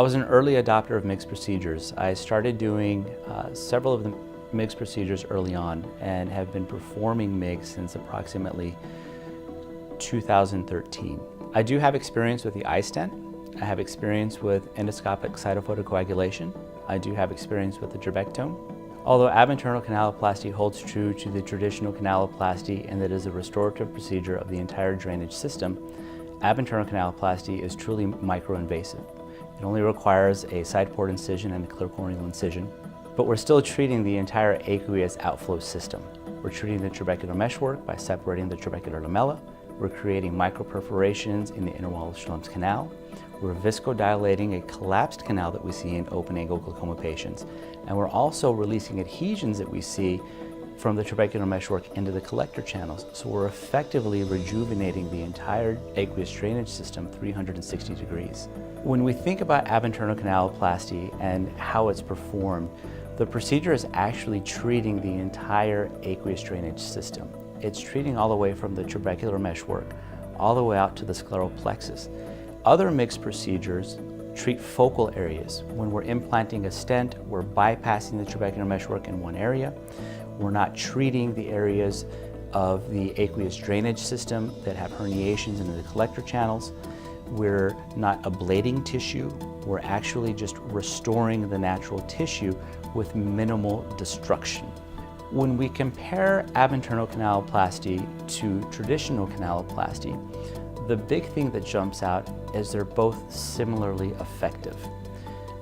I was an early adopter of MIGS procedures. I started doing several of the MIGS procedures early on and have been performing MIGS since approximately 2013. I do have experience with the iStent. I have experience with endoscopic cytophotocoagulation. I do have experience with the trabectome. Although ab internal canaloplasty holds true to the traditional canaloplasty and that is a restorative procedure of the entire drainage system, ab internal canaloplasty is truly microinvasive. It only requires a side port incision and a clear corneal incision, but we're still treating the entire aqueous outflow system. We're treating the trabecular meshwork by separating the trabecular lamella. We're creating microperforations in the inner wall of Schlemm's canal. We're viscodilating a collapsed canal that we see in open-angle glaucoma patients. And we're also releasing adhesions that we see from the trabecular meshwork into the collector channels. So we're effectively rejuvenating the entire aqueous drainage system 360 degrees. When we think about ab internal canaloplasty and how it's performed, the procedure is actually treating the entire aqueous drainage system. It's treating all the way from the trabecular meshwork all the way out to the scleral plexus. Other MIGS procedures treat focal areas. When we're implanting a stent, we're bypassing the trabecular meshwork in one area. We're not treating the areas of the aqueous drainage system that have herniations into the collector channels. We're not ablating tissue. We're actually just restoring the natural tissue with minimal destruction. When we compare ab internal canaloplasty to traditional canaloplasty, the big thing that jumps out is they're both similarly effective.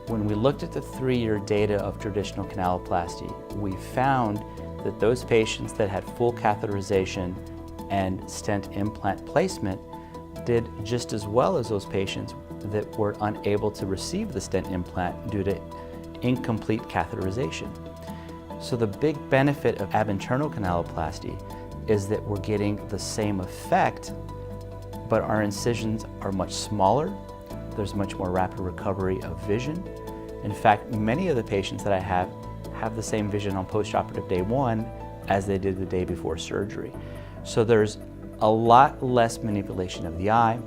When we looked at the 3-year data of traditional canaloplasty, we found that those patients that had full catheterization and stent implant placement did just as well as those patients that were unable to receive the stent implant due to incomplete catheterization. So the big benefit of ab internal canaloplasty is that we're getting the same effect, but our incisions are much smaller. There's much more rapid recovery of vision. In fact, many of the patients that I have the same vision on postoperative day 1 as they did the day before surgery. So there's a lot less manipulation of the eye.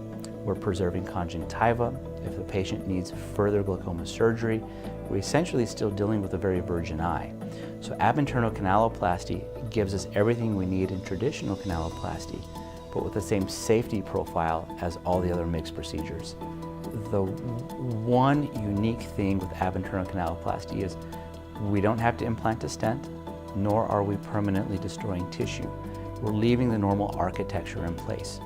We're preserving conjunctiva. If the patient needs further glaucoma surgery, we're essentially still dealing with a very virgin eye. So ab internal canaloplasty gives us everything we need in traditional canaloplasty, but with the same safety profile as all the other MIGS procedures. The one unique thing with ab internal canaloplasty is we don't have to implant a stent, nor are we permanently destroying tissue. We're leaving the normal architecture in place.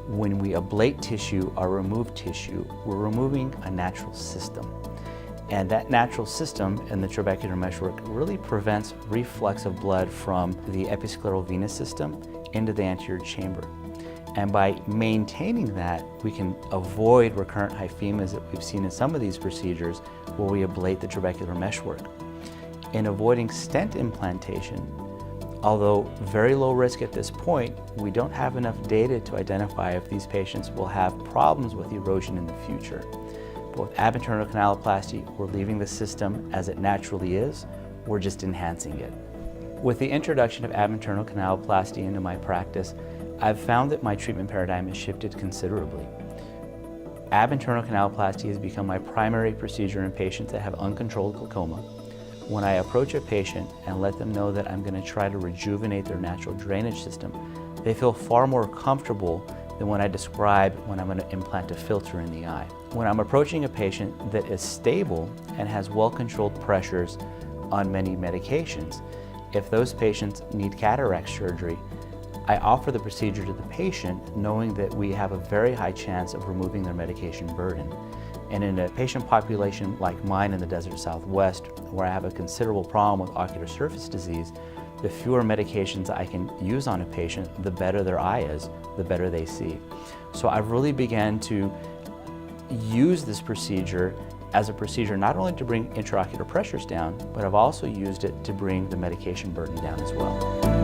When we ablate tissue or remove tissue, we're removing a natural system. And that natural system in the trabecular meshwork really prevents reflux of blood from the episcleral venous system into the anterior chamber. And by maintaining that, we can avoid recurrent hyphemas that we've seen in some of these procedures where we ablate the trabecular meshwork. In avoiding stent implantation, although very low risk at this point, we don't have enough data to identify if these patients will have problems with erosion in the future. But with ab internal canaloplasty, we're leaving the system as it naturally is, we're just enhancing it. With the introduction of ab internal canaloplasty into my practice, I've found that my treatment paradigm has shifted considerably. Ab internal canaloplasty has become my primary procedure in patients that have uncontrolled glaucoma. When I approach a patient and let them know that I'm going to try to rejuvenate their natural drainage system, they feel far more comfortable than when I describe when I'm going to implant a filter in the eye. When I'm approaching a patient that is stable and has well-controlled pressures on many medications, if those patients need cataract surgery, I offer the procedure to the patient knowing that we have a very high chance of removing their medication burden. And in a patient population like mine in the desert Southwest, where I have a considerable problem with ocular surface disease, the fewer medications I can use on a patient, the better their eye is, the better they see. So I've really began to use this procedure as a procedure not only to bring intraocular pressures down, but I've also used it to bring the medication burden down as well.